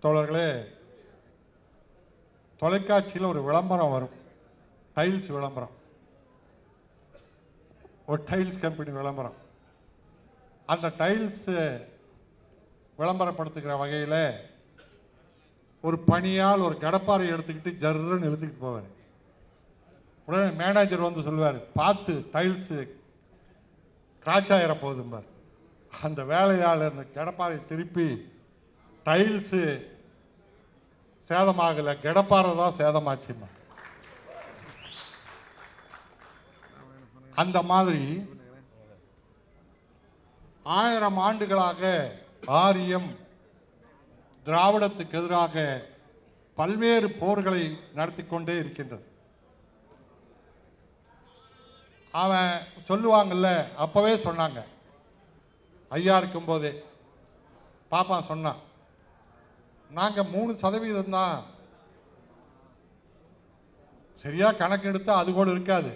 தோழர்களே, தொலைக்காட்சியில் ஒரு விளம்பரம் வரும், டைல்ஸ் விளம்பரம், ஒரு டைல்ஸ் கம்பெனி விளம்பரம். அந்த டைல்ஸ் விளம்பரப்படுத்துகிற வகையில் ஒரு பணியால் ஒரு கடப்பாறை எடுத்துக்கிட்டு ஜர்ன்னு இழுத்துக்கிட்டு போவார். உடனே மேனேஜர் வந்து சொல்லுவார், பார்த்து டைல்ஸு கிராச்சாயிர போகுதும்பார். அந்த வேலையால் அந்த கடப்பாறை திருப்பி டைல்ஸு சேதமாகலை, கடப்பாறை தான் சேதமாச்சுமா. அந்த மாதிரி 1000 ஆண்டுகளாக ஆரியம் திராவிடத்துக்கு எதிராக பல்வேறு போர்களை நடத்தி கொண்டே இருக்கின்றது. அவன் சொல்லுவாங்கல்ல, அப்பவே சொன்னாங்க, ஐயா இருக்கும்போதே பாப்பா சொன்னான், நாங்கள் 3% தான், சரியா கணக்கு எடுத்தா அது கூட இருக்காது,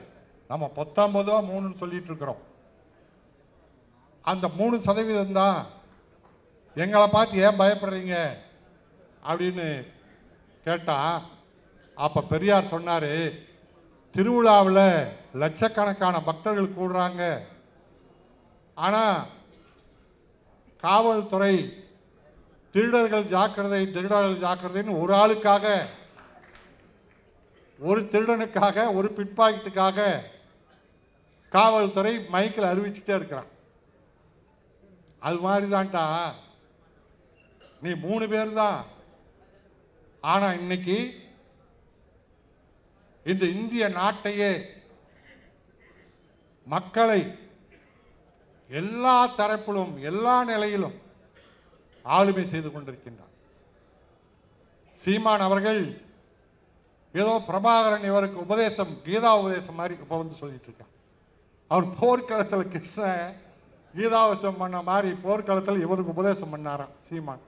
நம்ம 19 3ன்னு சொல்லிட்டு இருக்கிறோம். அந்த 3% தான், எங்களை பார்த்து ஏன் பயப்படுறீங்க அப்படின்னு கேட்டா, அப்ப பெரியார் சொன்னாரு, திருவிழாவில் லட்சக்கணக்கான பக்தர்கள் கூடுறாங்க, ஆனால் காவல்துறை திருடர்கள் ஜாக்கிரதை திருடர்கள் ஜாக்கிரதைன்னு ஒரு ஆளுக்காக, ஒரு திருடனுக்காக, ஒரு பிட்பாக்கெட்டுக்காக காவல்துறை மைக்கில் அறிவிச்சுட்டே இருக்கிறான். அது மாதிரி தான்டா, நீ 3 பேர் தான், ஆனால் இன்னைக்கு இந்த இந்திய நாட்டையே, மக்களை எல்லா தரப்பிலும் எல்லா நிலையிலும் ஆளுமை செய்து கொண்டிருக்கின்றார். சீமான் அவர்கள் ஏதோ பிரபாகரன் இவருக்கு உபதேசம், கீதா உபதேசம் மாதிரி இப்போ வந்து சொல்லிட்டு இருக்கார். அவர் போர்க்களத்தில் கிருஷ்ணன் கீதாவசம் பண்ண மாதிரி போர்க்களத்தில் இவருக்கு உபதேசம் பண்ணாராம் சீமான்.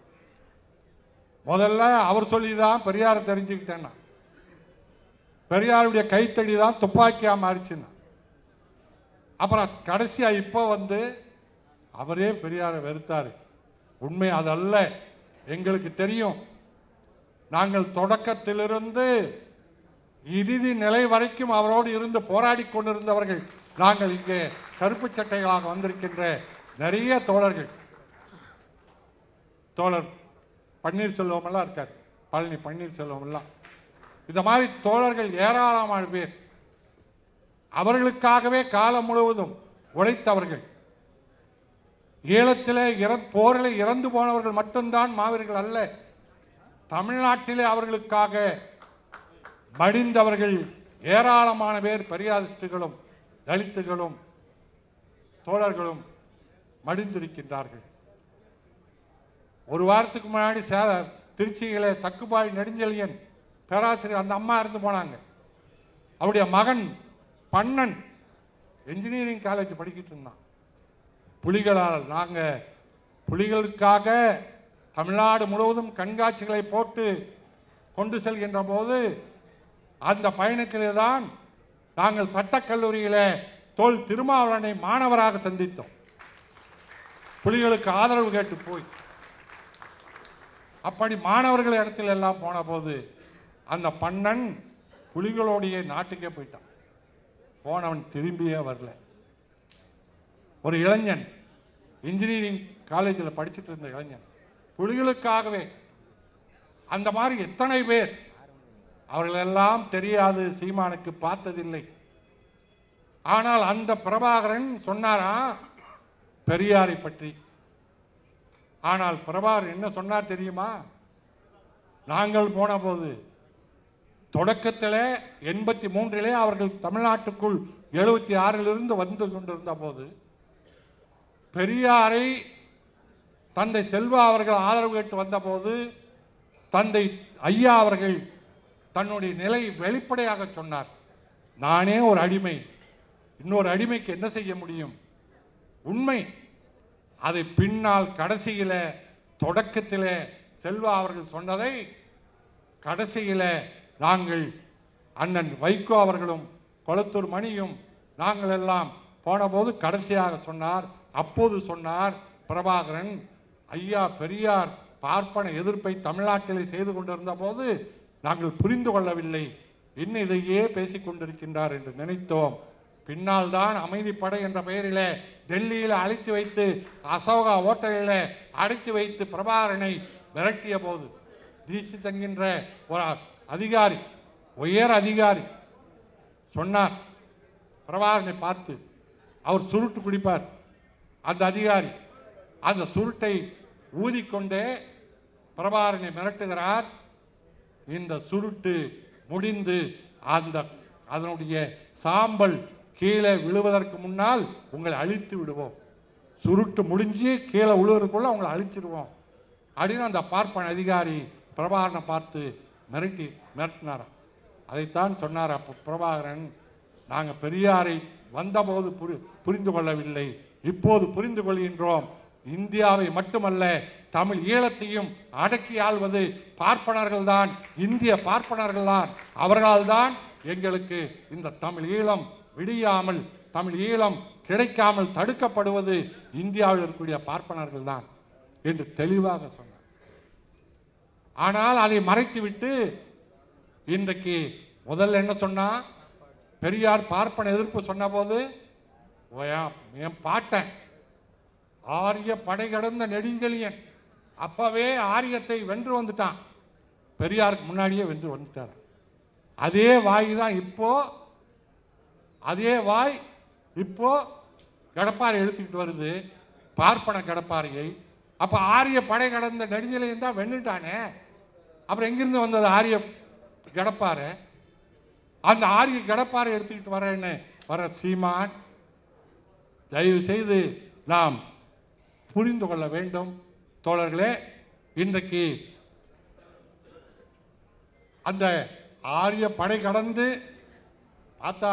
முதல்ல அவர் சொல்லி தான் பெரியாரை தெரிஞ்சுக்கிட்டேன்னா, பெரியாருடைய கைத்தடி தான் துப்பாக்கியா மாறிச்சுன்னா, அப்புறம் கடைசியா இப்போ வந்து அவரே பெரியாரை வெறுத்தாரு. உண்மை அதல்ல, எங்களுக்கு தெரியும். நாங்கள் தொடக்கத்திலிருந்து இறுதி நிலை வரைக்கும் அவரோடு இருந்து போராடி கொண்டிருந்தவர்கள் நாங்கள். இங்கே கருப்பு சட்டைகளாக வந்திருக்கின்ற நிறைய தோழர்கள், தோழர் பன்னீர்செல்வம் எல்லாம் இருக்கார், பழனி பன்னீர்செல்வம் எல்லாம், இந்த மாதிரி தோழர்கள் ஏராளமான பேர் அவர்களுக்காகவே காலம் முழுவதும் உழைத்தவர்கள். ஈழத்திலே போரில் இறந்து போனவர்கள் மட்டும்தான் மாவீரர்கள் அல்ல, தமிழ்நாட்டிலே அவர்களுக்காக மடிந்தவர்கள் ஏராளமான பேர், பெரியாரிஸ்டுகளும் தலித்துகளும் தோழர்களும் மடிந்திருக்கின்றார்கள். ஒரு வாரத்துக்கு முன்னாடி திருச்சியில சக்குபாய் நெடுஞ்செழியன் பேராசிரியர், அந்த அம்மா இருந்து போனாங்க. அவருடைய மகன் பண்ணன் இன்ஜினியரிங் காலேஜ் படிக்கிட்டு இருந்தான். புலிகளால் நாங்கள் புலிகளுக்காக தமிழ்நாடு முழுவதும் கண்காட்சிகளை போட்டு கொண்டு செல்கின்ற போது அந்த பயணத்திலே தான் நாங்கள் சட்டக்கல்லூரியில் தோல் திருமாவளவனை மாணவராக சந்தித்தோம். புலிகளுக்கு ஆதரவு கேட்டு போய், அப்படி மாணவர்கள் இடத்துல எல்லாம் போன போது அந்த பண்ணன் புலிகளுடைய நாட்டுக்கே போயிட்டான். போனவன் திரும்பியே வரல. ஒரு இளைஞன், இன்ஜினியரிங் காலேஜில் படிச்சுட்டு இருந்த இளைஞன், புலிகளுக்காகவே. அந்த மாதிரி எத்தனை பேர், அவர்களெல்லாம் தெரியாது, சீமானுக்கு பார்த்ததில்லை. ஆனால் அந்த பிரபாகரன் சொன்னாரா பெரியாரை பற்றி. ஆனால் பிரபாகரன் என்ன சொன்னார் தெரியுமா? நாங்கள் போன போது தொடக்கத்தில் 83 அவர்கள் தமிழ்நாட்டுக்குள் 76 வந்து கொண்டிருந்த போது பெரியாரை தந்தை செல்வா அவர்கள் ஆதரவு கேட்டு வந்த போது தந்தை ஐயா அவர்கள் தன்னுடைய நிலை வெளிப்படையாக சொன்னார். நானே ஒரு அடிமை, இன்னொரு அடிமைக்கு என்ன செய்ய முடியும்? உண்மை. அதை பின்னால் கடைசியில், தொடக்கத்தில் செல்வா அவர்கள் சொன்னதை கடைசியில் நாங்கள் அண்ணன் வைகோ அவர்களும் கொளத்தூர் மணியும் நாங்கள் எல்லாம் போன போது கடைசியாக சொன்னார். அப்போது சொன்னார் பிரபாகரன், ஐயா பெரியார் பார்ப்பன எதிர்ப்பை தமிழ்நாட்டிலே செய்து கொண்டிருந்த போது நாங்கள் புரிந்து கொள்ளவில்லை, இன்னும் இதையே பேசிக் கொண்டிருக்கின்றார் என்று நினைத்தோம். பின்னால் தான் அமைதிப்படை என்ற பெயரிலே டெல்லியில் அழைத்து வைத்து அசோகா ஓட்டலில் அடைத்து வைத்து பிரபாகரனை விரட்டிய போது தீட்சித் என்கின்ற ஒரு அதிகாரி, உயர் அதிகாரி சொன்னார் பிரபாகரனை பார்த்து, அவர் சுருட்டு குடிப்பார் அந்த அதிகாரி, அந்த சுருட்டை ஊதிக்கொண்டே பிரபாகரனை மிரட்டுகிறார். இந்த சுருட்டு முடிந்து அதனுடைய சாம்பல் கீழே விழுவதற்கு முன்னால் உங்களை அழித்து விடுவோம், சுருட்டு முடிஞ்சு கீழே விழுவதற்குள்ள உங்களை அழிச்சிடுவோம் அப்படின்னு அந்த பார்ப்பன அதிகாரி பிரபாகரனை பார்த்து மிரட்டினாராம். அதைத்தான் சொன்னார் அப்போ பிரபாகரன், நாங்கள் பெரியாரை வந்தபோது புரிந்து கொள்ளவில்லை, இப்போது புரிந்து கொள்கின்றோம். இந்தியாவை மட்டுமல்ல தமிழ் ஈழத்தையும் அடக்கி ஆள்வது பார்ப்பனர்கள் தான், இந்திய பார்ப்பனர்கள் தான். அவர்களால் தான் எங்களுக்கு இந்த தமிழ் ஈழம் விடியாமல், தமிழ் ஈழம் கிடைக்காமல் தடுக்கப்படுவது இந்தியாவில் இருக்கக்கூடிய பார்ப்பனர்கள் தான் என்று தெளிவாக சொன்னார். ஆனால் அதை மறைத்துவிட்டு இன்றைக்கு முதல்ல என்ன சொன்னா, பெரியார் பார்ப்பன எதிர்ப்பு சொன்ன போது என் பாட்டன் ஆரிய படை கடந்த நெடுஞ்செழியன் அப்பவே ஆரியத்தை வென்று வந்துட்டான், பெரியாருக்கு முன்னாடியே வென்று வந்துட்டார். அதே வாய் தான் இப்போ, அதே வாய் இப்போ கடப்பாறை எடுத்துக்கிட்டு வருது, பார்ப்பன கடப்பாறையை. அப்ப ஆரிய படை கடந்த நெடுஞ்செழியன் தான் வென்னுட்டானே, அப்புறம் எங்கிருந்து வந்தது ஆரிய கடப்பாறை? அந்த ஆரிய கடப்பாறை எடுத்துக்கிட்டு வரேன்னு வர சீமான், தயவு செய்து நாம் புரிந்து கொள்ள வேண்டும் தோழர்களே. இன்றைக்கு அந்த ஆரிய படை கடந்து பார்த்தா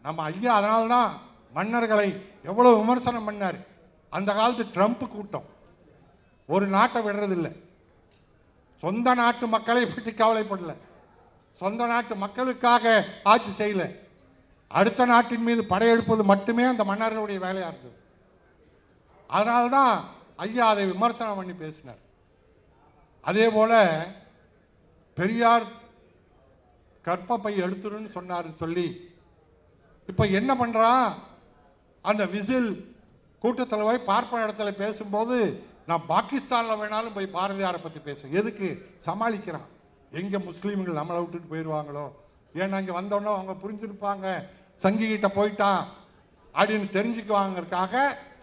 நம்ம ஐயா, அதனால்தான் மன்னர்களை எவ்வளவு விமர்சனம் பண்ணார். அந்த காலத்து ட்ரம்ப் கூட்டம் ஒரு நாட்டை விடுறதில்லை, சொந்த நாட்டு மக்களை பற்றி கவலைப்படல, சொந்த நாட்டு மக்களுக்காக ஆட்சி செய்யல, அடுத்த நாட்டின் மீது படையெடுப்பது மட்டுமே அந்த மன்னர்களுடைய வேலையாக இருந்தது. அதனால்தான் ஐயா அதை விமர்சனம் பண்ணி பேசினார். அதே போல பெரியார் கற்பப்பை எடுத்துருன்னு சொன்னாருன்னு சொல்லி இப்போ என்ன பண்ணுறான், அந்த விசில் கூட்டத்தில் போய் பார்ப்பன இடத்துல பேசும்போது நான் பாகிஸ்தானில் வேணாலும் போய் பாரதியாரை பற்றி பேசுவேன், எதுக்கு சமாளிக்கிறான், எங்கே முஸ்லீம்கள் நம்மளை விட்டுட்டு போயிடுவாங்களோ, ஏன்னா இங்கே வந்தோடனே அவங்க புரிஞ்சுருப்பாங்க சங்கிகிட்ட போயிட்டான் அப்படின்னு தெரிஞ்சுக்குவாங்கிறதுக்காக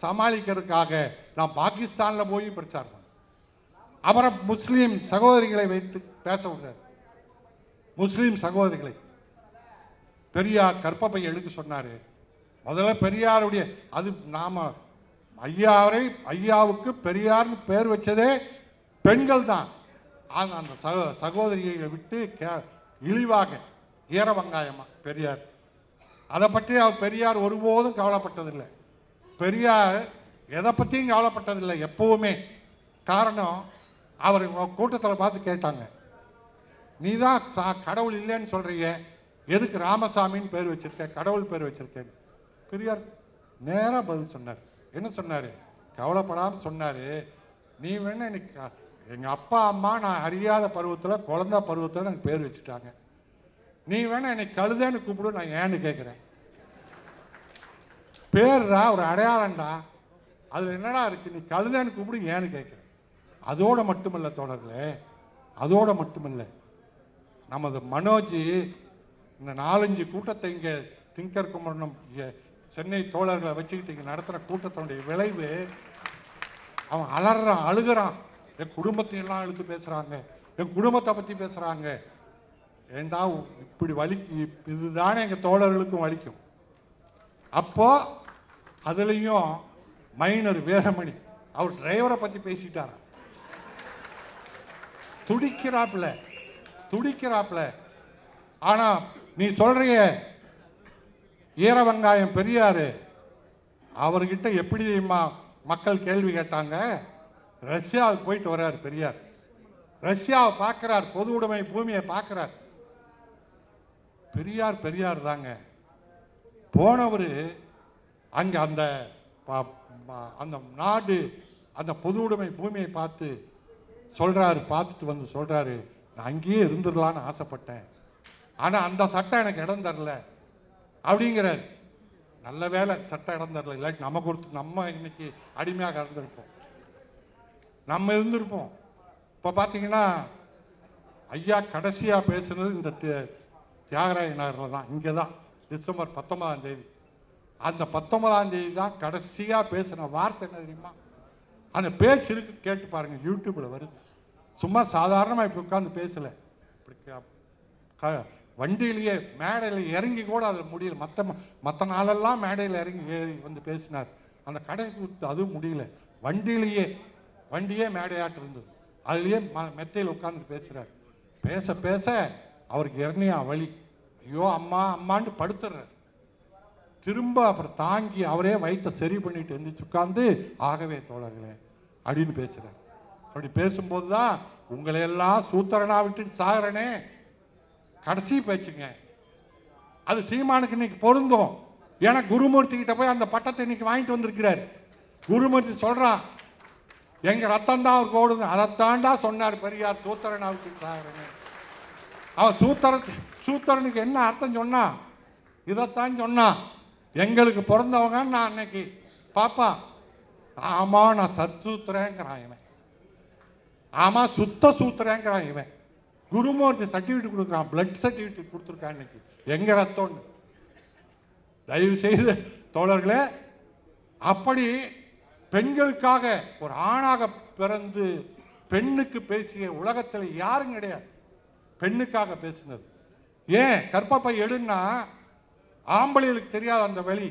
சமாளிக்கிறதுக்காக நான் பாகிஸ்தானில் போய் பிரச்சாரம் பண்ணேன். அப்புறம் முஸ்லீம் சகோதரிகளை வைத்து பேச விடுறாரு, முஸ்லீம் சகோதரிகளை பெரியார் கற்பப்பை எடுக்க சொன்னார். முதல்ல பெரியாருடைய அது நாம ஐயாவுக்கு பெரியார்னு பேர் வச்சதே பெண்கள் தான். அந்த சகோதரியை விட்டு இழிவாக ஈர வங்காயமா பெரியார், அதை பற்றி அவர் பெரியார் ஒருபோதும் கவலைப்பட்டதில்லை. பெரியார் எதை பற்றியும் கவலைப்பட்டதில்லை எப்பவுமே. காரணம், அவர் கூட்டத்தில் பார்த்து கேட்டாங்க, நீ தான் கடவுள் இல்லைன்னு சொல்றீங்க, எதுக்கு ராமசாமின்னு பேர் வச்சிருக்க, கடவுள் பேர் வச்சிருக்கேன். பெரியார் நேராக பதில் சொன்னார். என்ன சொன்னார், கவலைப்படாமல் சொன்னார், நீ வேணா எனக்கு எங்கள் அப்பா அம்மா நான் அறியாத பருவத்தில் குழந்தை பருவத்தில் எனக்கு பேர் வச்சுட்டாங்க, நீ வேணா என்னை கழுதேன்னு கூப்பிடு, நான் ஏன்னு கேட்குறேன். பேர்ரா ஒரு அடையாளம்டா, அதில் என்னடா இருக்கு, நீ கழுதேன்னு கூப்பிடு ஏன்னு கேட்குறேன். அதோடு மட்டுமில்லை தோழர்களே, அதோடு மட்டுமில்லை, நமது மனோஜ் இந்த 4-5 கூட்டத்தை இங்கே திங்கர் குமரனும் சென்னை தோழர்களை வச்சுக்கிட்டு இங்கே நடத்துகிற கூட்டத்தினுடைய விளைவு, அவன் அலறான் அழுகிறான், என் குடும்பத்தையெல்லாம் இழுத்து பேசுகிறாங்க, என் குடும்பத்தை பற்றி பேசுகிறாங்க. ஏண்டா இப்படி வலிக்கு, இதுதானே எங்கள் தோழர்களுக்கும் வலிக்கும். அப்போ அதுலேயும் மைனர் வேதமணி அவர் டிரைவரை பற்றி பேசிட்டார், துடிக்கிறாப்புல. ஆனால் நீ சொல்றிய ஈர வெங்காயம் பெரியாரு, அவர்கிட்ட எப்படி மக்கள் கேள்வி கேட்டாங்க, ரஷ்யாவுக்கு போயிட்டு வர்றார் பெரியார், ரஷ்யாவை பார்க்கிறார், பொது உடைமை பூமியை பார்க்கிறார். பெரியார் தாங்க போனவர். அங்கே அந்த நாடு அந்த பொது உடைமை பூமியை பார்த்து சொல்கிறாரு, பார்த்துட்டு வந்து சொல்கிறாரு, நான் அங்கேயே இருந்துடலான்னு ஆசைப்பட்டேன், ஆனால் அந்த சட்டம் எனக்கு இடம் தரல அப்படிங்கிறாரு. நல்ல வேலை சட்டம் இடம் தரல, இல்லாட்டி நம்ம கொடுத்து நம்ம இன்னைக்கு அடிமையாக இருந்திருப்போம், நம்ம இருந்திருப்போம். இப்போ பார்த்தீங்கன்னா ஐயா கடைசியாக பேசுனது இந்த தியாகராய நகரில் தான், இங்கே தான், டிசம்பர் 19ஆம் தேதி. அந்த 19ஆம் தேதி தான் கடைசியாக பேசின வார்த்தை என்ன தெரியுமா? அந்த பேச்சு இருக்கு, கேட்டு பாருங்க, யூடியூப்பில் வருது. சும்மா சாதாரணமாக இப்படி உட்காந்து பேசலை, இப்படி வண்டியிலேயே மேடையில் இறங்கி கூட அது முடியல. மற்ற நாளெல்லாம் மேடையில் இறங்கி ஏறி வந்து பேசினார். அந்த கடை கொடுத்து அதுவும் முடியல, வண்டியே மேடையாட்டு இருந்தது, அதுலேயே மெத்தையில் உட்காந்து பேசுகிறார். பேச பேச அவருக்கு இறங்கியா வழி, ஐயோ அம்மா அம்மான்னு படுத்துடுறார். திரும்ப அப்புறம் தாங்கி அவரே வயிற்ற சரி பண்ணிட்டு எந்திரிச்சு உட்காந்து, ஆகவே தோழர்களே அப்படின்னு பேசுகிறார். அப்படி பேசும்போது தான் உங்களையெல்லாம் சூத்திரனா விட்டுட்டு சாகிறனே கடைசி பேச்சுங்க. அது சீமானுக்கு இன்னைக்கு பொருந்தும். ஏன்னா குருமூர்த்தி கிட்ட போய் அந்த பட்டத்தை இன்னைக்கு வாங்கிட்டு வந்திருக்கிறார். குருமூர்த்தி சொல்றான், எங்க ரத்தம் தான் அவருக்கு ஓடுது. அதைத்தாண்டா சொன்னார் பெரியார், சூத்திரனா விட்டுட்டு சாகிறனே. அவன் சூத்திரனுக்கு என்ன அர்த்தம் சொன்னா? இதைத்தான் சொன்னான், எங்களுக்கு பிறந்தவங்க நான் அன்னைக்கு பாப்பா, ஆமா நான் சூத்திரங்கிறான் இவன், ஆமா சுத்த சூத்திரங்கிறான் இவன். குருமூர்த்தி சர்டிஃபிகேட் கொடுக்குறான், பிளட் சர்டிஃபிகேட் கொடுத்துருக்கான் இன்னைக்கு, எங்க ரத்தம்னு. தயவு செய்து தோழர்களே, அப்படி பெண்களுக்காக ஒரு ஆணாக பிறந்து பெண்ணுக்கு பேசிய உலகத்தில் யாரும் கிடையாது. பெண்ணுக்காக பேசினது. ஏன் கற்பப்பை எடுன்னா ஆம்பளைகளுக்கு தெரியாது அந்த வழி.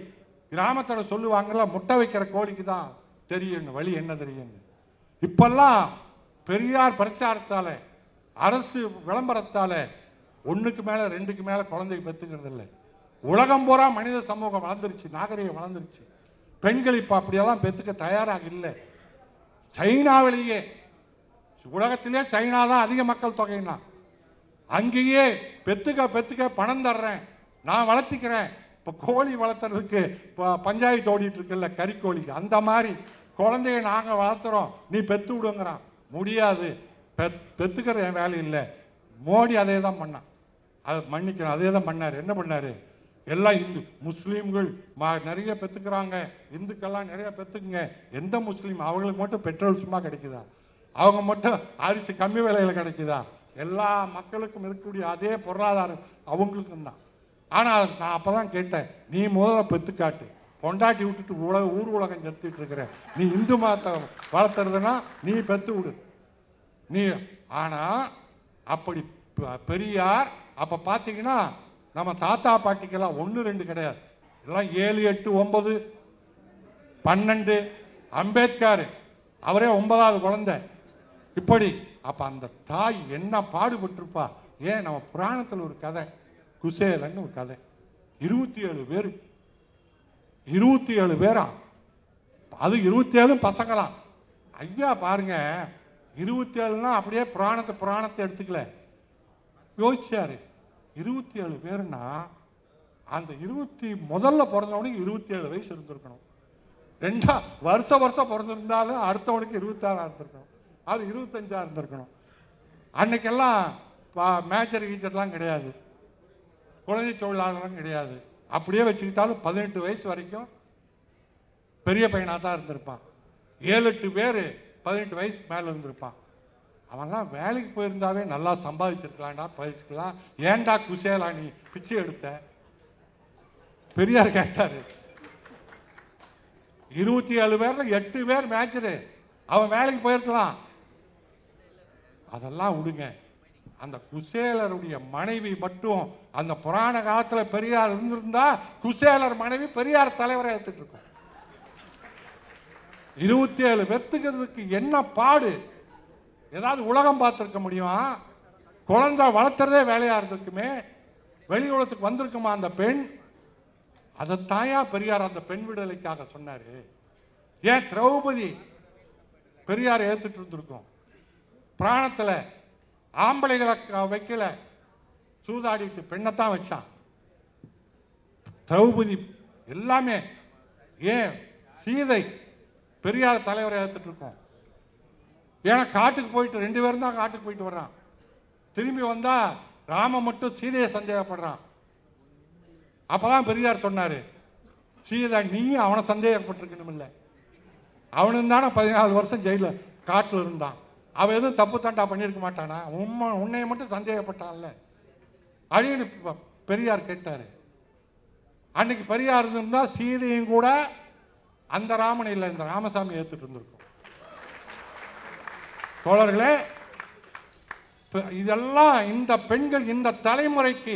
கிராமத்தில் சொல்லுவாங்கல்ல, முட்டை வைக்கிற கோழிக்கு தான் தெரியும் வழி என்ன தெரியும்னு. இப்பெல்லாம் பெரியார் பிரச்சாரத்தால், அரசு விளம்பரத்தால் ஒன்றுக்கு மேலே 2க்கு மேலே குழந்தை பெற்றுக்கிறது இல்லை. உலகம் பூரா மனித சமூகம் வளர்ந்துருச்சு, நாகரிகம் வளர்ந்துருச்சு. பெண்கள் இப்போ அப்படியெல்லாம் பெற்றுக்க தயாராக இல்லை. சைனாவிலேயே, உலகத்திலே சைனா தான் அதிக மக்கள் தொகைன்னா, அங்கேயே பெத்துக்க பணம் தர்றேன், நான் வளர்த்திக்கிறேன். இப்போ கோழி வளர்த்துறதுக்கு இப்போ பஞ்சாயத்து ஓடிட்டு இருக்குல்ல, கறிக்கோழிக்கு, அந்த மாதிரி குழந்தைய நாங்கள் வளர்த்துறோம், நீ பெற்று விடுங்கிறான். முடியாது, பெற்றுக்கிற என் வேலை இல்லை. மோடி அதே தான் பண்ணான், அதை மன்னிக்கணும், அதே தான் பண்ணார். என்ன பண்ணார்? எல்லாம் இந்து முஸ்லீம்கள் நிறைய பெற்றுக்கிறாங்க, இந்துக்கெல்லாம் நிறைய பெற்றுக்குங்க. எந்த முஸ்லீம்? அவங்களுக்கு மட்டும் பெட்ரோல் சும்மா கிடைக்குதா? அவங்க மட்டும் அரிசி கம்மி விலையில் கிடைக்குதா? எல்லா மக்களுக்கும் இருக்கக்கூடிய அதே பொருளாதாரம் அவங்களுக்கும் தான். ஆனால் நான் அப்போ தான் கேட்டேன், நீ முதல்ல பெற்றுக்காட்டு, பொண்டாட்டி விட்டுட்டு ஊர் உலகம் செத்துட்டு இருக்கிற நீ இந்து மதத்தை வளர்த்துறதுன்னா நீ பெற்று விடு நீ. ஆனால் அப்படி பெரியார் அப்போ பார்த்தீங்கன்னா நம்ம தாத்தா பாட்டிக்கெல்லாம் 1 2 கிடையாது, எல்லாம் 7 8 9 12. அம்பேத்கர் அவரே 9வது குழந்தை. இப்படி அப்போ அந்த தாய் என்ன பாடுபட்டிருப்பா. ஏன் நம்ம புராணத்தில் ஒரு கதை, குசேலன்னு ஒரு கதை, 27 பேர், 27 பேரா, அது 27 பசங்களாம். ஐயா பாருங்க, 27னா அப்படியே புராணத்தை எடுத்துக்கல, யோசிச்சாரு. 27 பேருன்னா அந்த முதல்ல பிறந்தவனுக்கு 27 வயசு இருந்திருக்கணும். வருஷம் பிறந்திருந்தாலும் அடுத்தவனுக்கு 26 இருந்திருக்கணும், அது 25 இருந்திருக்கணும். அன்னைக்கெல்லாம் மேஜர் கீச்சர்லாம் கிடையாது, குழந்தை தொழிலாளர்களும் கிடையாது. அப்படியே வச்சுக்கிட்டாலும் 18 வயசு வரைக்கும் பெரிய பையனாக தான் இருந்திருப்பான். 7 8 பேர் 18 வயசுக்கு மேலே இருந்திருப்பான். அவன்லாம் வேலைக்கு போயிருந்தாவே நல்லா சம்பாதிச்சிருக்கலாம்டா, பயிற்சிக்கலாம். ஏன்டா குசேலா நீ பிச்சை எடுத்த? பெரியார் கேட்டாரு. 27 பேர்ல 8 பேர் மேட்சரு, அவன் வேலைக்கு போயிருக்கலாம். அதெல்லாம் விடுங்க. அந்த குசேலருடைய மனைவி மட்டும் அந்த புராண காலத்தில் பெரியார் இருந்திருந்தா குசேலர் மனைவி பெரியார் தலைவரை ஏற்றுட்டு இருக்கும். 27 பெத்துக்கிறதுக்கு என்ன பாடு? ஏதாவது உலகம் பார்த்துருக்க முடியுமா? குழந்தை வளர்த்துறதே வேலையா இருந்திருக்குமே, வெளி உலகத்துக்கு வந்திருக்குமா அந்த பெண்? அதைத்தாயா பெரியார் அந்த பெண் விடுதலைக்காக சொன்னாரு. ஏன் திரௌபதி பெரியார் ஏற்றுட்டு இருந்திருக்கும்? பிராணத்தில் ஆம்பளைகளை வைக்கல, சூதாடிட்டு பெண்ணைத்தான் வச்சான். திரௌபதி எல்லாமே. ஏன் சீதை பெரியார் தலைவரை ஏற்றுட்டு இருக்கோம்? ஏன்னா காட்டுக்கு போயிட்டு 2 பேரும் தான் காட்டுக்கு போயிட்டு வர்றான். திரும்பி வந்தா ராம மட்டும் சீதையை சந்தேகப்படுறான். அப்பதான் பெரியார் சொன்னாரு, சீதை நீ அவனை சந்தேகப்பட்டிருக்கணும் இல்லை, அவனும் தானே 14 வருஷம் ஜெயிலில் காட்டில் இருந்தான், அவன் எதுவும் தப்பு தண்டா பண்ணியிருக்க மாட்டானா, உன்னைய மட்டும் சந்தேகப்பட்டான்ல அப்படின்னு பெரியார் கேட்டார். அன்னைக்கு பெரியார் இருந்தா சீதையும் கூட அந்த ராமன் இல்லை, இந்த ராமசாமி ஏற்றுட்டு இருந்திருக்கும். தோழர்களே, இதெல்லாம் இந்த பெண்கள் இந்த தலைமுறைக்கு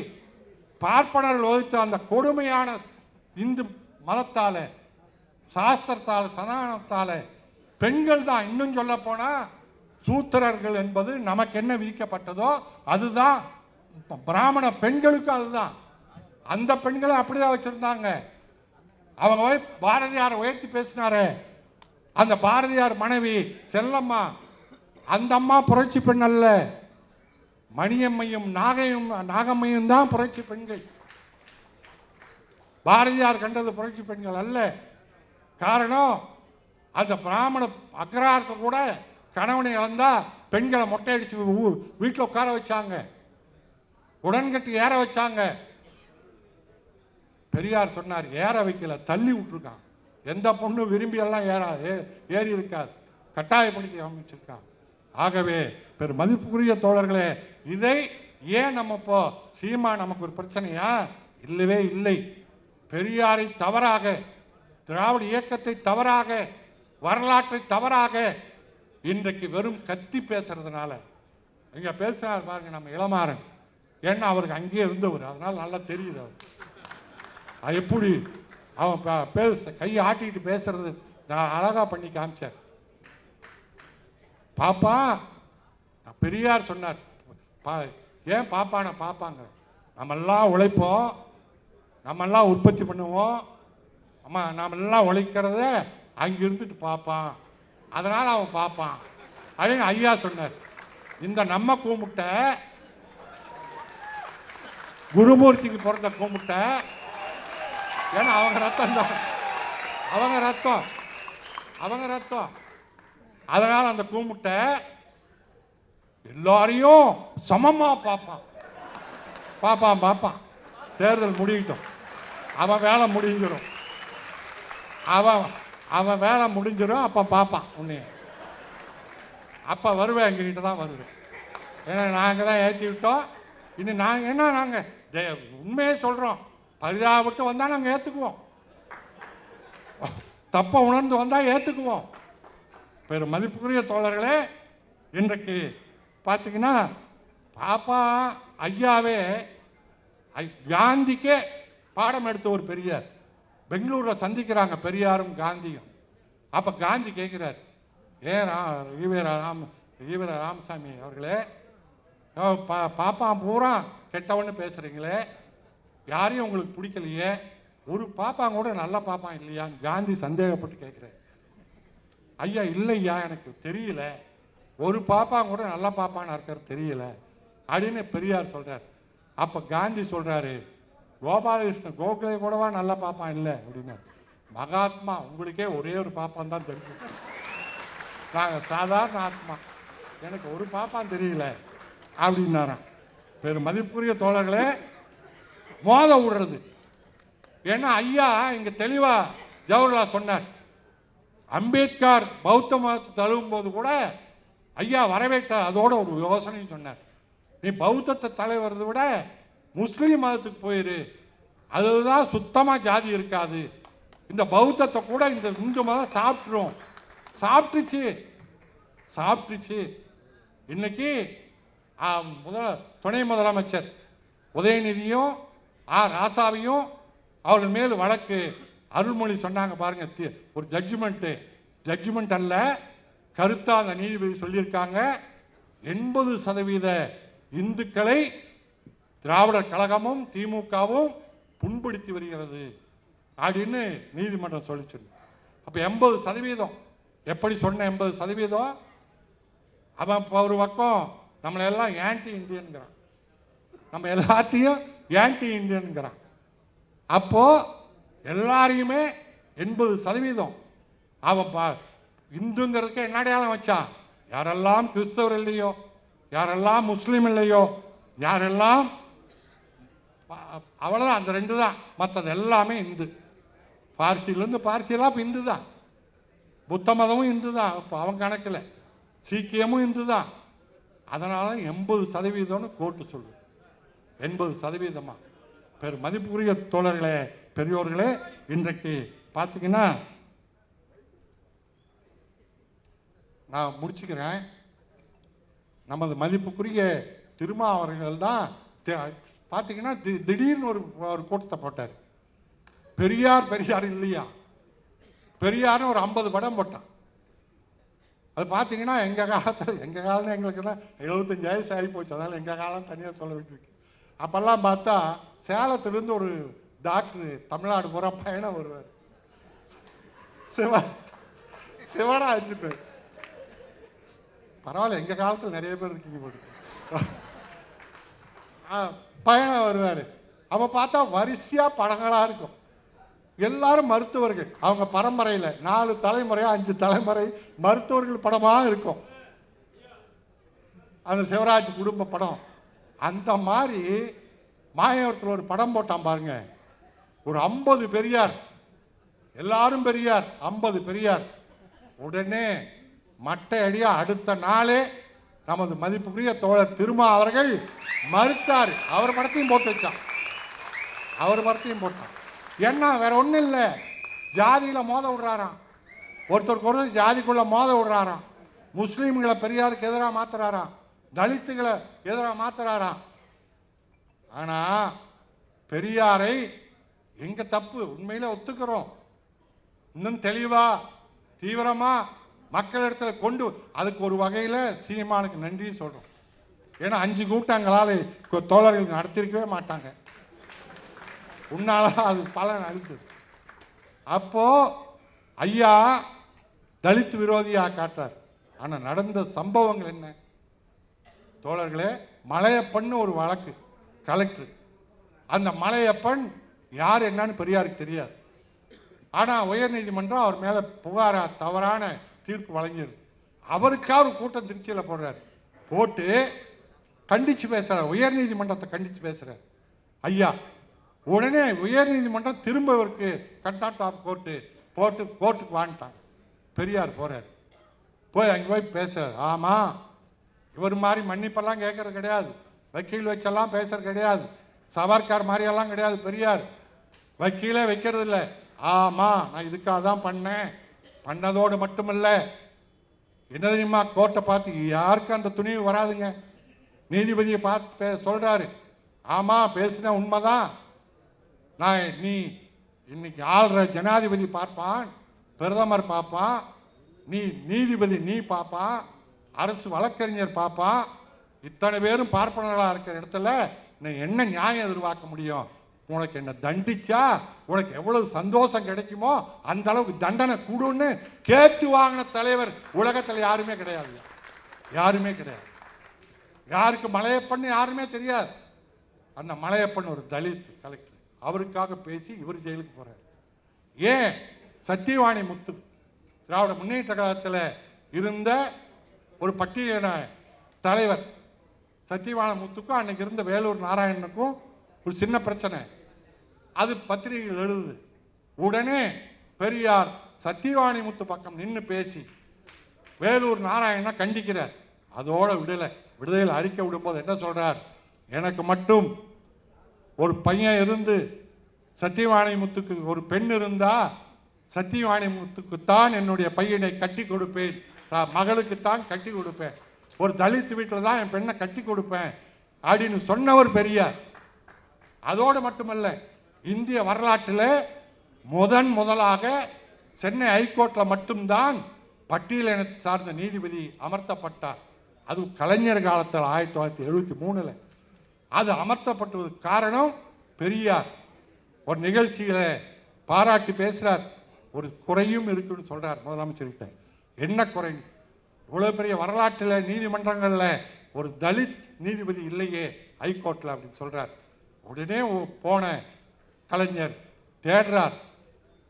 பார்ப்பனர்கள் வகுத்த அந்த கொடுமையான இந்து மதத்தால, சாஸ்திரத்தால, சனாதனத்தால பெண்கள் தான். இன்னும் சொல்ல போனா சூத்திரர்கள் என்பது நமக்கு என்ன விதிக்கப்பட்டதோ அதுதான் பிராமண பெண்களுக்கும் அதுதான். அந்த பெண்களை அப்படிதான் வச்சிருந்தாங்க. அவங்க பாரதியாரை உயர்த்தி பேசினாரு. அந்த பாரதியார் மனைவி செல்லம்மா, அந்த அம்மா புரட்சி பெண் அல்ல, மணியம்மையும் நாகம்மையும் தான் புரட்சி பெண்கள். பாரதியார் கண்டது புரட்சி பெண்கள் அல்ல. காரணம், அந்த பிராமண அக்ரஹாரத்தை கூட கணவனை இழந்தா பெண்களை மொட்டை அடிச்சு வீட்டில் உட்கார வச்சாங்க, உடன்கட்டி ஏற வச்சாங்க. பெரியார் சொன்னார், ஏற வைக்கல, தள்ளி விட்டுருக்கான். எந்த பொண்ணும் விரும்பி எல்லாம் ஏறி இருக்காது, கட்டாயப்படுத்தி அமைச்சிருக்கான். ஆகவே பெரும் மதிப்புக்குரிய தோழர்களே, இதை ஏன் நம்ம இப்போ சீமா நமக்கு ஒரு பிரச்சனையா? இல்லவே இல்லை. பெரியாரை தவறாக, திராவிட இயக்கத்தை தவறாக, வரலாற்றை தவறாக இன்றைக்கு வெறும் கத்தி பேசுறதுனால, இங்க பேசுறாரு பாருங்க நம்ம இளமாறன், ஏன்னா அவருக்கு அங்கேயே இருந்தவர், அதனால நல்லா தெரியுது அவர் எப்படி அவன் கையை ஆட்டிக்கிட்டு பேசுறது நான் அழகா பண்ணி காமிச்சார். பாப்பா, பெரியார் சொன்னார், ஏன் பாப்பான பாப்பாங்க, நம்மெல்லாம் உழைப்போம், நம்மெல்லாம் உற்பத்தி பண்ணுவோம், அம்மா நாமெல்லாம் உழைக்கிறத அங்கே இருந்துட்டு பார்ப்பான், அதனால அவன் பார்ப்பான் அப்படின்னு ஐயா சொன்னார். இந்த நம்ம கூமுட்டை, குருமூர்த்திக்கு பிறந்த கூமுட்டை, ஏன்னா அவங்க ரத்தம் தான், அவங்க ரத்தம். அதனால அந்த கூமுட்டை எல்லாரையும் சமமா பார்ப்பான். தேர்தல் முடியட்டும், அவன் வேலை முடிஞ்சிடும், அவன் வேலை முடிஞ்சிடும், அப்ப பார்ப்பான் உன்னைய. அப்ப வருவேன், எங்ககிட்ட தான் வருவேன். ஏன்னா நாங்கள் தான் ஏற்றி விட்டோம். இன்னும் நாங்கள் என்ன, நாங்கள் உண்மையே சொல்றோம், பரிதாபப்பட்டு வந்தால் நாங்கள் ஏற்றுக்குவோம், தப்பை உணர்ந்து வந்தால் ஏற்றுக்குவோம். பெரும் மதிப்புக்குரிய தோழர்களே, இன்றைக்கு பார்த்தீங்கன்னா பாப்பா ஐயாவே காந்திக்கே பாடம் எடுத்த ஒரு பெரியார். பெங்களூரில் சந்திக்கிறாங்க பெரியாரும் காந்தியும். அப்போ காந்தி கேட்குறார், ஈவர ராமசாமி அவர்களே, பாப்பா பூரா கெட்டவன்னு பேசுகிறீங்களே, யாரையும் உங்களுக்கு பிடிக்கலையே, ஒரு பாப்பாங்க கூட நல்ல பாப்பா இல்லையான்னு காந்தி சந்தேகப்பட்டு கேட்குறாரு. ஐயா இல்லையா, எனக்கு தெரியல, ஒரு பாப்பா கூட நல்ல பாப்பான்னு இருக்கிறது தெரியல அப்படின்னு பெரியார் சொல்றார். அப்ப காந்தி சொல்றாரு, கோபாலகிருஷ்ணன் கோகலே கூடவா நல்ல பாப்பான் இல்லை அப்படின்னு. மகாத்மா, உங்களுக்கே ஒரே ஒரு பாப்பான் தான் தெரிஞ்சு, நாங்கள் சாதாரண ஆத்மா, எனக்கு ஒரு பாப்பான் தெரியல அப்படின்னாராம். பெரும் மதிப்புக்குரிய தோழர்களே, மோத விடுறது. ஏன்னா ஐயா இங்க தெளிவா ஜவஹர்லால் சொன்னார், அம்பேத்கர் பௌத்த மதத்தை தழுவும் போது கூட ஐயா வரவேற்ற அதோட ஒரு யோசனையும் சொன்னார், நீ பௌத்தத்தை தலைவரதை விட முஸ்லீம் மதத்துக்கு போயிரு, அதுதான் சுத்தமா ஜாதி இருக்காது, இந்த பௌத்தத்தை கூட இந்த இந்து மதம் சாப்பிட்டுரும். சாப்பிட்டுச்சு. இன்னைக்கு துணை முதலமைச்சர் உதயநிதியும் ராசாவையும் அவர்கள் மேல் வழக்கு அருள்மொழி சொன்னாங்க பாருங்க, ஒரு ஜட்ஜ்மெண்ட் அல்ல, கருத்தா அந்த நீதிபதி சொல்லியிருக்காங்க, 80% இந்துக்களை திராவிடர் கழகமும் திமுகவும் புண்படுத்தி வருகிறது அப்படின்னு நீதிமன்றம் சொல்லிச்சு. அப்ப 80% எப்படி சொன்ன 80%? அவன் ஒரு பக்கம் நம்மளை எல்லாம் ஆன்டி இந்தியன்கிறான், நம்ம எல்லாத்தையும் ஆன்டி இந்தியன்கிறான். அப்போ எல்லாரையுமே 80% அவன் இந்துங்கிறதுக்கு என்ன அடையாளம் வச்சான்? யாரெல்லாம் கிறிஸ்தவர் இல்லையோ, யாரெல்லாம் முஸ்லீம் இல்லையோ, யாரெல்லாம் அவ்வளோதான், அந்த 2 தான். மற்றது எல்லாமே இந்து. பார்சியிலேருந்து பார்சியெல்லாம் இப்போ இந்து தான். புத்த மதமும் இந்து தான் இப்போ அவன் கணக்கில். சீக்கியமும் இந்து தான். அதனால 80% கோர்ட்டு சொல்லுது. 80%. மதிப்புக்குரிய தோழர்களே, பெரியோர்களே, இன்றைக்கு பார்த்தீங்கன்னா நான் முடிச்சுக்கிறேன். நமது மதிப்புக்குரிய திருமாவர்கள் தான் பார்த்தீங்கன்னா திடீர்னு ஒரு கூட்டத்தை போட்டார். பெரியார் இல்லையா, பெரியார்னு ஒரு 50 படம் போட்டான். அது பார்த்தீங்கன்னா எங்கள் காலம் எங்களுக்கு தான் 75 வயசு ஆகி போச்சு. அதனால் எங்கள் காலம் தனியாக சொல்ல வேண்டியிருக்கு. அப்போல்லாம் பார்த்தா சேலத்துலேருந்து ஒரு டாக்டர் தமிழ்நாடு பூரா பயணம் வருவார். சிவராஜ் பேர். பரவாயில்ல, எங்கள் காலத்தில் நிறைய பேர் இருக்கீங்க போட்டு. பயணம் வருவார். அப்போ பார்த்தா வரிசையாக படங்களாக இருக்கும். எல்லாரும் மருத்துவர்கள். அவங்க பரம்பரையில் 4 தலைமுறை 5 தலைமுறை மருத்துவர்கள் படமாக இருக்கும். அந்த சிவராஜ் குடும்ப படம். அந்த மாதிரி மாயவரத்தில் ஒரு படம் போட்டான் பாருங்க. ஒரு 50 பெரியார், எல்லாரும் பெரியார், 50 பெரியார். உடனே மட்டை அடியா அடுத்த நாளே நமது மதிப்புக்குரிய தோழர் திருமா அவர்கள் மறுத்தார். அவர் படத்தையும் போட்டு வச்சான். அவர் படத்தையும் போட்டான். என்ன வேற ஒன்றும் இல்லை, ஜாதியில் மோத விடுறாராம். ஒருத்தருக்கு ஜாதிக்குள்ள மோத விடுறாராம். முஸ்லீம்களை பெரியாருக்கு எதிராக மாத்துறாராம், தலித்துகளை எதிராக மாத்துறாராம். ஆனால் பெரியாரை எங்க தப்பு உண்மையில ஒத்துக்கிறோம். இன்னும் தெளிவா தீவிரமா மக்களிடத்துல கொண்டு, அதுக்கு ஒரு வகையில் சீமானுக்கு நன்றி சொல்றோம். ஏன்னா 5 கூட்டங்களால் தோழர்கள் நடத்திருக்கவே மாட்டாங்க. உன்னால அது பலன் அளிச்சு. அப்போ ஐயா தலித் விரோதியா காட்டார். ஆனால் நடந்த சம்பவங்கள் என்ன தோழர்களே? மலையப்பன் ஒரு வழக்கு கலெக்டர். அந்த மலையப்பன் யார் என்னன்னு பெரியாருக்கு தெரியாது. ஆனால் உயர்நீதிமன்றம் அவர் மேலே புகாரா தவறான தீர்ப்பு வழங்கிடுது. அவருக்காக ஒரு கூட்டம் திருச்சியில் போடுறாரு. போட்டு கண்டிச்சு பேசுறார். உயர்நீதிமன்றத்தை கண்டிச்சு பேசுறார் ஐயா. உடனே உயர்நீதிமன்றம் திரும்ப இவருக்கு கண்டாக்ட் ஆஃப் கோர்ட்டு போட்டு கோர்ட்டுக்கு வாங்கிட்டாங்க. பெரியார் போறார். போய் அங்கே போய் பேசுறார். ஆமாம், இவர் மாதிரி மன்னிப்பெல்லாம் கேட்கறது கிடையாது, வக்கீல் வச்செல்லாம் பேசுறது கிடையாது, சவார்கார் மாதிரியெல்லாம் கிடையாது. பெரியார் வக்கீலே வைக்கிறது இல்லை. ஆமாம், நான் இதுக்காக தான் பண்ணேன். பண்ணதோடு மட்டுமில்ல, என்ன தெரியுமா, கோர்ட்டை பார்த்து யாருக்கும் அந்த துணிவு வராதுங்க. நீதிபதியை பார்த்து சொல்றாரு, ஆமாம் பேசின உண்மைதான். நான் நீ இன்னைக்கு ஆள்ற ஜனாதிபதி பார்ப்பான், பிரதமர் பார்ப்பான், நீ நீதிபதி நீ பார்ப்பான், அரசு வழக்கறிஞர் பார்ப்பான். இத்தனை பேரும் பார்ப்பனர்களாக இருக்கிற இடத்துல நீ என்ன நியாயம் எதிர்பார்க்க முடியும்? உனக்கு என்ன தண்டிச்சா உனக்கு எவ்வளவு சந்தோஷம் கிடைக்குமோ அந்த அளவுக்கு தண்டனை கூடுன்னு கேட்டு வாங்கின தலைவர் உலகத்தில் யாருமே கிடையாது. யாருமே கிடையாது. யாருக்கு மலையப்பன் யாருமே தெரியாது. அந்த மலையப்பன் ஒரு தலித் கலெக்டர். அவருக்காக பேசி இவர் ஜெயிலுக்கு போறார். ஏன்? சத்தியவாணி முத்து திராவிட முன்னேற்ற கழகத்தில் இருந்த ஒரு பட்டியலின தலைவர். சத்தியவாணி முத்துக்கும் அன்னைக்கு இருந்த வேலூர் நாராயணனுக்கும் ஒரு சின்ன பிரச்சனை. அது பத்திரிகைகள் எழுதுது. உடனே பெரியார் சத்தியவாணி முத்து பக்கம் நின்று பேசி வேலூர் நாராயணனை கண்டிக்கிறார். அதோட விடுதலை அறிக்கை விடும்போது என்ன சொல்றார்? எனக்கு மட்டும் ஒரு பையன் இருந்து சத்தியவாணி முத்துக்கு ஒரு பெண் இருந்தா சத்தியவாணி முத்துக்குத்தான் என்னுடைய பையனை கட்டி கொடுப்பேன், மகளுக்குத்தான் கட்டி கொடுப்பேன், ஒரு தலித் வீட்டில் தான் என் பெண்ணை கட்டி கொடுப்பேன் அப்படின்னு சொன்னவர் பெரியார். அதோடு மட்டுமல்ல, இந்திய வரலாற்றில் முதலாக சென்னை ஹைகோர்ட்டில் மட்டும்தான் பட்டியல் இனத்தை சார்ந்த நீதிபதி அமர்த்தப்பட்டார். அது கலைஞர் காலத்தில் 1973 அது அமர்த்தப்பட்டதுக்கு காரணம் பெரியார். ஒரு நிகழ்ச்சியில பாராட்டி பேசுறார். ஒரு குறையும் இருக்குன்னு சொல்றார் முதலமைச்சர்கிட்ட. என்ன குறை? இவ்வளவு பெரிய வரலாற்றில் நீதிமன்றங்கள்ல ஒரு தலித் நீதிபதி இல்லையே ஹைகோர்ட்ல அப்படின்னு சொல்றார். உடனே போன கலைஞர் தேடுறார்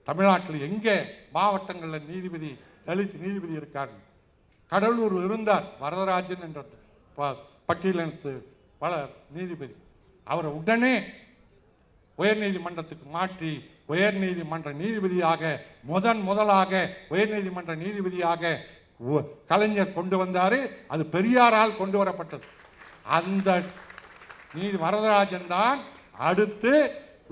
தமிழ்நாட்டில் எங்கே மாவட்டங்களில் நீதிபதி தலித் நீதிபதி இருக்காரு. கடலூர் இருந்தார் வரதராஜன் என்ற பட்டியலினத்து பல நீதிபதி. அவரை உடனே உயர்நீதிமன்றத்துக்கு மாற்றி உயர்நீதிமன்ற நீதிபதியாக முதலாக உயர்நீதிமன்ற நீதிபதியாக கலைஞர் கொண்டு வந்தாரு. அது பெரியாரால் கொண்டு வரப்பட்டது. அந்த வரதராஜன் தான் அடுத்து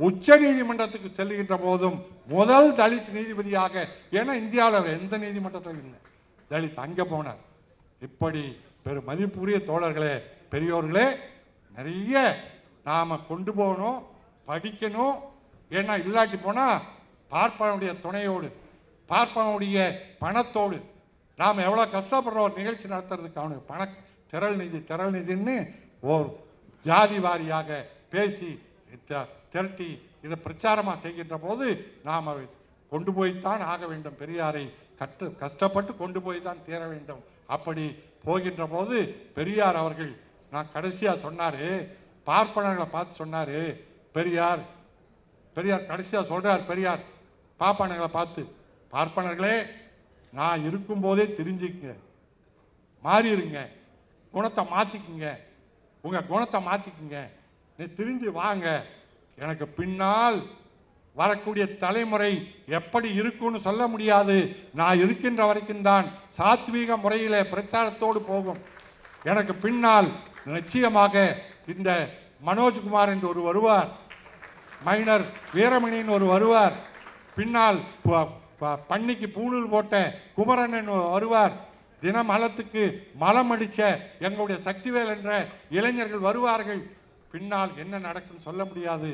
உச்ச நீதிமன்றத்துக்கு செல்லுகின்ற போதும் முதல் தலித் நீதிபதியாக, ஏன்னா இந்தியாவில் எந்த நீதிமன்றத்திலும் இல்லை தலித், அங்கே போனார். இப்படி பெரு மதிப்புரிய தோழர்களே, பெரியோர்களே, நிறைய நாம் கொண்டு போகணும், படிக்கணும். ஏன்னா இல்லாட்டி போனால் பார்ப்பனுடைய துணையோடு, பார்ப்பனுடைய பணத்தோடு நாம் எவ்வளோ கஷ்டப்படுற ஒரு நிகழ்ச்சி நடத்துறதுக்கு அவனுக்கு திரள் நிதின்னு ஓர் ஜாதி வாரியாக பேசி திரட்டி இதை பிரச்சாரமாக செய்கின்ற போது நாம் கொண்டு போய்த்தான் ஆக வேண்டும். பெரியாரை கஷ்டப்பட்டு கொண்டு போய் தான் தீர வேண்டும். அப்படி போகின்ற போது பெரியார் அவர்கள், நான் கடைசியாக சொன்னார், பார்ப்பனர்களை பார்த்து சொன்னார் பெரியார் கடைசியாக சொல்கிறார் பெரியார் பார்ப்பனர்களை பார்த்து, பார்ப்பனர்களே, நான் இருக்கும்போதே தெரிஞ்சுக்குங்க, மாறிடுங்க, குணத்தை மாற்றிக்குங்க, உங்கள் குணத்தை மாற்றிக்குங்க, நீ திரும்பி வாங்க. எனக்கு பின்னால் வரக்கூடிய தலைமுறை எப்படி இருக்குன்னு சொல்ல முடியாது. நான் இருக்கின்ற வரைக்கும் தான் சாத்வீக முறையில் பிரச்சாரத்தோடு போகும். எனக்கு பின்னால் நிச்சயமாக இந்த மனோஜ்குமார் என்று ஒரு வருவார், மைனர் வீரமணின்னு ஒரு வருவார், பின்னால் பண்ணிக்கு பூணூல் போட்ட குமரன் வருவார், தினமலத்துக்கு மலம் அடித்த எங்களுடைய சக்திவேல் என்ற இளைஞர்கள் வருவார்கள். பின்னால் என்ன நடக்குன்னு சொல்ல முடியாது.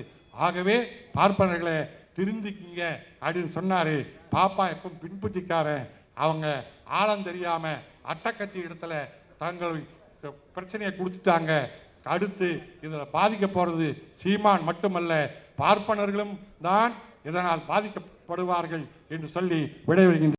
ஆகவே பார்ப்பனர்களை திருந்திக்கிங்க அப்படின்னு சொன்னார். பாப்பா எப்போ பின்புத்திக்காரன், அவங்க ஆழம் தெரியாமல் அட்டக்கத்தி இடத்துல தங்கள் பிரச்சனையை கொடுத்துட்டாங்க. அடுத்து இதில் பாதிக்க போகிறது சீமான் மட்டுமல்ல, பார்ப்பனர்களும் தான் இதனால் பாதிக்கப்படுவார்கள் என்று சொல்லி விடைபெறுகின்றனர்.